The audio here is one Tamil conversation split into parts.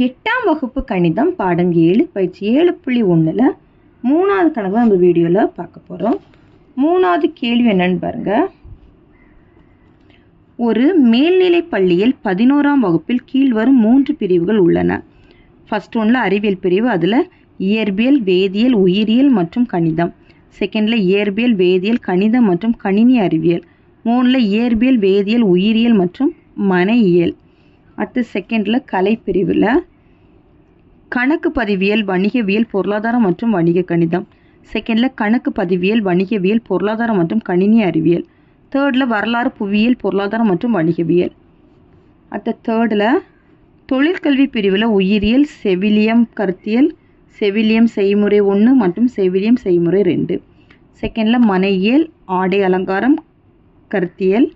8ஆம் வகுப்பு கணிதம் பாடம் 7 பயிற்சி 7.1ல் 3வது கணக்கு நம்ம வீடியோவில் பார்க்க போகிறோம். 3வது கேள்வி என்னன்னு பாருங்க. ஒரு மேல்நிலை பள்ளியில் 11ஆம் வகுப்பில் கீழ்வரும் 3 பிரிவுகள் உள்ளன. ஃபர்ஸ்ட் ஒன்ல அறிவியல் பிரிவு, அதில் இயற்பியல், வேதியியல், உயிரியல் மற்றும் கணிதம். செகண்டில் இயற்பியல், வேதியியல், கணிதம் மற்றும் கணினி அறிவியல். 3ல் இயற்பியல், வேதியியல், உயிரியல் மற்றும் மனையியல். அடுத்து செகண்டில் கலைப்பிரிவில் கணக்கு பதிவியல், வணிகவியல், பொருளாதாரம் மற்றும் வணிக கணிதம். செகண்டில் கணக்கு பதிவியல், வணிகவியல், பொருளாதாரம் மற்றும் கணினி அறிவியல். தேர்டில் வரலாறு, புவியியல், பொருளாதாரம் மற்றும் வணிகவியல். அடுத்த தேர்டில் தொழிற்கல்வி பிரிவில் உயிரியல், செவிலியம் கருத்தியல், செவிலியம் செய்முறை 1 மற்றும் செவிலியம் செய்முறை 2. செகண்டில் மனையியல், ஆடை அலங்காரம் கருத்தியல்,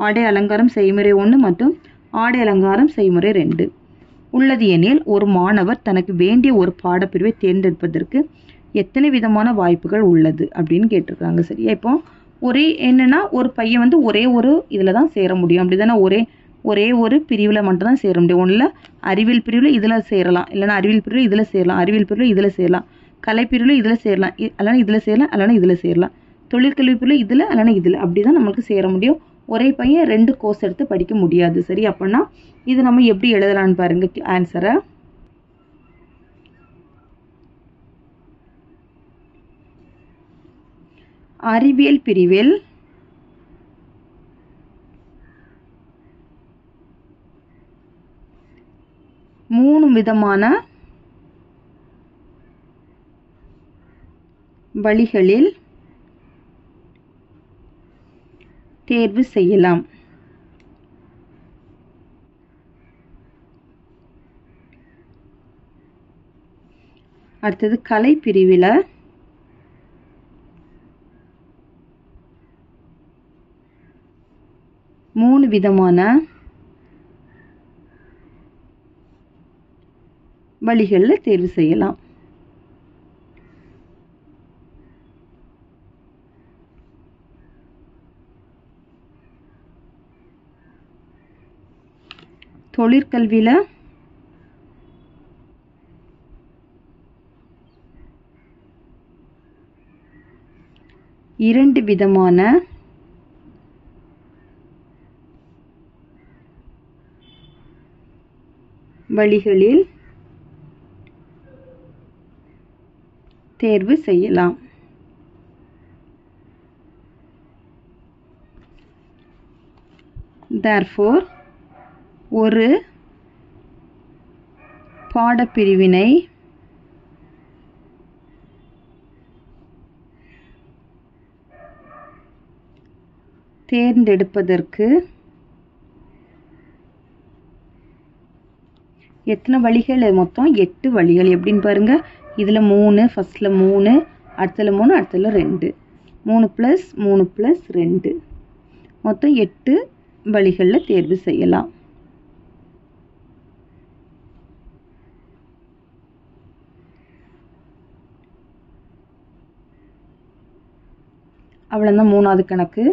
ஆடை அலங்காரம் செய்முறை 1 மற்றும் ஆடை அலங்காரம் செய்முறை 2 உள்ளது. எனில் ஒரு மாணவர் தனக்கு வேண்டிய ஒரு பாடப்பிரிவை தேர்ந்தெடுப்பதற்கு எத்தனை விதமான வாய்ப்புகள் உள்ளது அப்படின்னு கேட்டிருக்காங்க. சரியா, இப்போ என்னன்னா ஒரு பையன் ஒரே ஒரு இதில் தான் சேர முடியும், அப்படி தானே? ஒரே ஒரு பிரிவில் மட்டும்தான் சேர முடியும். ஒன்றில் அறிவியல் பிரிவில் இதில் சேரலாம், இல்லைனா அறிவியல் பிரிவில் இதில் சேரலாம், அறிவியல் பிரிவில் இதில் சேரலாம், கலைப்பிரிவில் இதில் சேரலாம், இல்லைனா இதில் சேரலாம், இல்லைனா இதில் சேரலாம், தொழிற்கல்வி பிரிவில் இதில் இல்லைனா இதில், அப்படி தான் நம்மளுக்கு சேர முடியும். ஒரே பையன் 2 கோர்ஸ் எடுத்து படிக்க முடியாது. சரி, அப்படின்னா இது நம்ம எப்படி எழுதலான்னு பாருங்க ஆன்சரை. அறிவியல் பிரிவில் மூணு விதமான வழிகளில் தேர்வு செய்யலாம். அடுத்தது கலை பிரிவில் 3 விதமான வழிகளில் தேர்வு செய்யலாம். தொழிற்கல்வியில் 2 விதமான வழிகளில் தேர்வு செய்யலாம். Therefore, ஒரு பாடப்பிரிவினை தேர்ந்தெடுப்பதற்கு எத்தனை வழிகள்? மொத்தம் 8 வழிகள். எப்படின்னு பாருங்க. இதில் 3, ஃபர்ஸ்டில் 3, அடுத்ததில் 3, அடுத்ததில் 2, 3 + 3 + 2, மொத்தம் 8 வழிகளில் தேர்வு செய்யலாம். அவ்வளோதான் 3வது கணக்கு.